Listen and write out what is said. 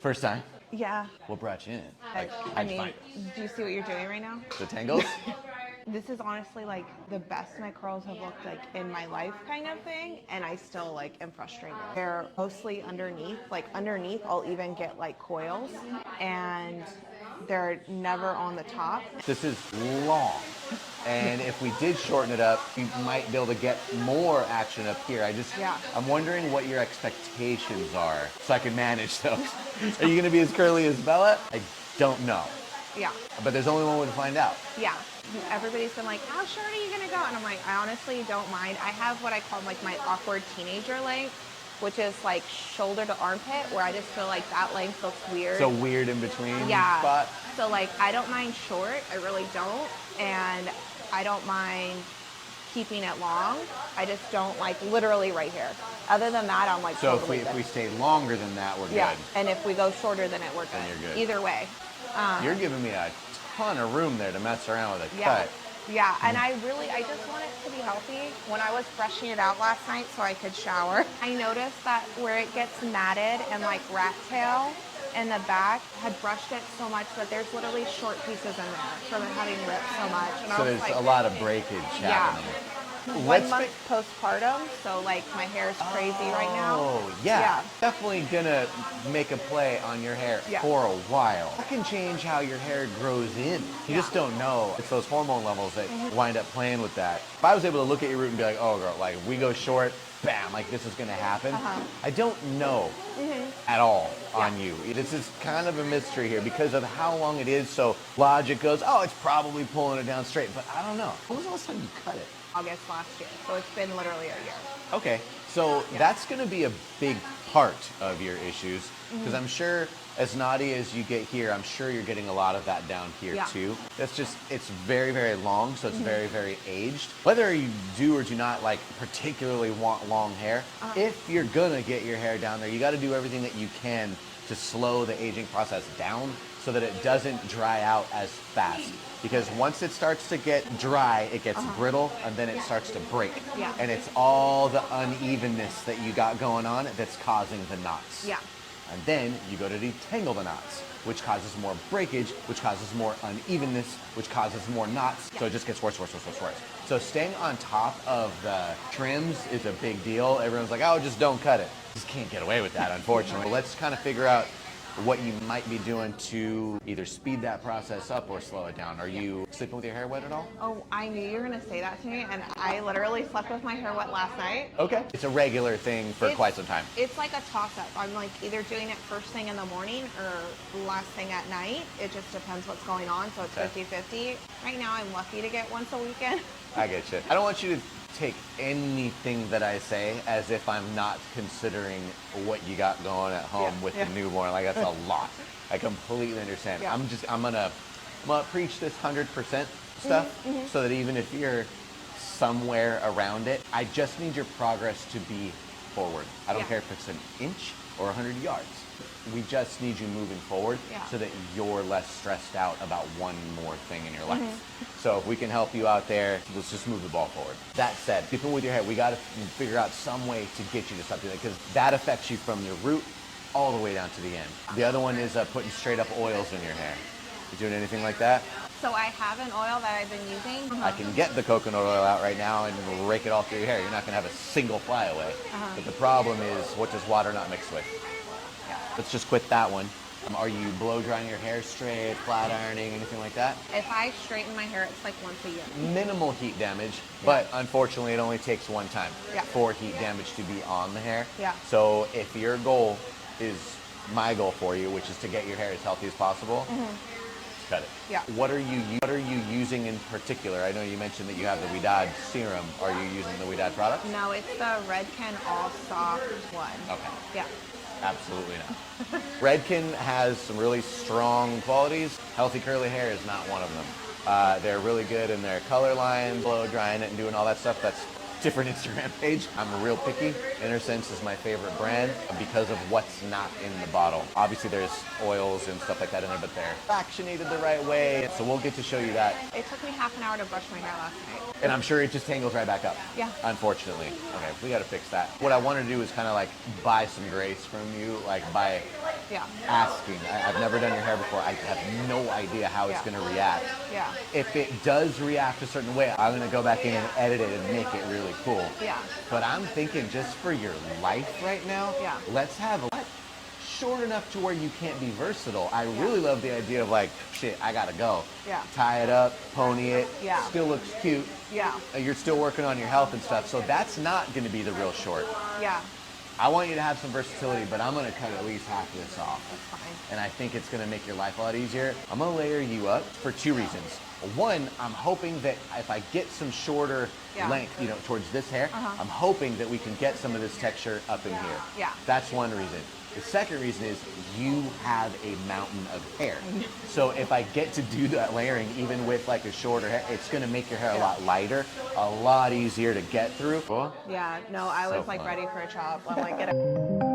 First time? Yeah. What brought you in? I mean, do you see what you're doing right now? The tangles? This is honestly like the best my curls have looked like in my life kind of thing, and I still like am frustrated. They're mostly underneath. Like underneath I'll even get like coils, and they're never on the top. This is long. And if we did shorten it up, you might be able to get more action up here. I'm wondering what your expectations are so I can manage those. Are you gonna be as curly as Bella? I don't know. Yeah. But there's only one way to find out. Yeah. Everybody's been like, how short are you gonna go? And I'm like, I honestly don't mind. I have what I call like my awkward teenager length, which is like shoulder to armpit, where I just feel like that length looks weird. So weird in between spot? So like, I don't mind short, I really don't. And I don't mind keeping it long. I just don't like literally right here. Other than that, I'm like so totally if we stay longer than that, we're good. And if we go shorter than it, we're good. Then you're good. Either way. You're giving me a ton of room there to mess around with a cut. Yeah, and I just want it to be healthy. When I was brushing it out last night so I could shower, I noticed that where it gets matted and like rat tail in the back, had brushed it so much that there's literally short pieces in there from it having ripped so much. And so there's a lot of breakage happening. 1 month postpartum, so like my hair is crazy right now. Oh, yeah. Definitely gonna make a play on your hair for a while. That can change how your hair grows in. You just don't know. It's those hormone levels that wind up playing with that. If I was able to look at your root and be like, oh girl, like we go short, bam, like this is gonna happen. I don't know at all on you. This is kind of a mystery here because of how long it is. So logic goes, oh, it's probably pulling it down straight, but I don't know. When was the last time you cut it? August last year, so it's been literally a year. Okay, so that's going to be a big part of your issues because I'm sure as naughty as you get here, I'm sure you're getting a lot of that down here too. That's just, it's very, very long, so it's very, very aged. Whether you do or do not like particularly want long hair, if you're gonna get your hair down there, you got to do everything that you can to slow the aging process down so that it doesn't dry out as fast. Because once it starts to get dry, it gets brittle and then it starts to break. And it's all the unevenness that you got going on that's causing the knots. And then you go to detangle the knots, which causes more breakage, which causes more unevenness, which causes more knots. So it just gets worse, worse, worse, worse, worse. So staying on top of the trims is a big deal. Everyone's like, oh, just don't cut it. Just can't get away with that, unfortunately. Let's kind of figure out what you might be doing to either speed that process up or slow it down. Are you sleeping with your hair wet at all? Oh, I knew you were gonna say that to me, and I literally slept with my hair wet last night. Okay. It's a regular thing for quite some time. It's like a toss-up. I'm like either doing it first thing in the morning or last thing at night. It just depends what's going on, so it's 50-50. Right now, I'm lucky to get once a weekend. I get you. I don't want you to take anything that I say as if I'm not considering what you got going at home with the newborn. Like, that's a lot. I completely understand. I'm gonna preach this 100% stuff so that even if you're somewhere around it, I just need your progress to be forward. I don't care if it's an inch or 100 yards. We just need you moving forward so that you're less stressed out about one more thing in your life. So if we can help you out there, let's just move the ball forward. That said, keeping with your hair, we got to figure out some way to get you to something because that affects you from your root all the way down to the end. The other one is putting straight up oils in your hair. You doing anything like that? So I have an oil that I've been using. I can get the coconut oil out right now and rake it all through your hair. You're not going to have a single flyaway. But the problem is, what does water not mix with? Let's just quit that one. Are you blow drying your hair straight, flat ironing, anything like that? If I straighten my hair, it's like once a year. Minimal heat damage, but unfortunately it only takes one time for heat damage to be on the hair. So if your goal is my goal for you, which is to get your hair as healthy as possible, cut it. What are you using in particular? I know you mentioned that you have the Widad serum. Are you using the Widad product? No, it's the Redken All Soft one. Okay. Absolutely not. Redken has some really strong qualities. Healthy curly hair is not one of them. They're really good in their color line, blow drying it and doing all that stuff. That's different Instagram page. I'm real picky. InnerSense is my favorite brand because of what's not in the bottle. Obviously there's oils and stuff like that in there, but they're fractionated the right way. So we'll get to show you that. It took me half an hour to brush my hair last night. And I'm sure it just tangles right back up. Unfortunately. Okay, we gotta fix that. What I want to do is kind of like buy some grace from you, like by Yeah. asking. I've never done your hair before. I have no idea how it's Yeah. going to react. Yeah. If it does react a certain way, I'm going to go back in and edit it and make it really cool. Yeah. But I'm thinking just for your life right now, Yeah. let's have a short enough to where you can't be versatile. I Yeah. really love the idea of like, shit, I gotta go. Yeah. Tie it up, pony it, Yeah. still looks cute. Yeah. You're still working on your health and stuff, so that's not gonna be the real short. Yeah. I want you to have some versatility, but I'm gonna cut at least half of this off. That's fine. And I think it's gonna make your life a lot easier. I'm gonna layer you up for two reasons. One, I'm hoping that if I get some shorter Yeah. length, towards this hair, I'm hoping that we can get some of this texture up in here. Yeah. That's one reason. The second reason is you have a mountain of hair. So if I get to do that layering, even with like a shorter hair, it's gonna make your hair a lot lighter, a lot easier to get through. Cool. Yeah. No, I was So like fun. ready for a chop. I'm like, get it.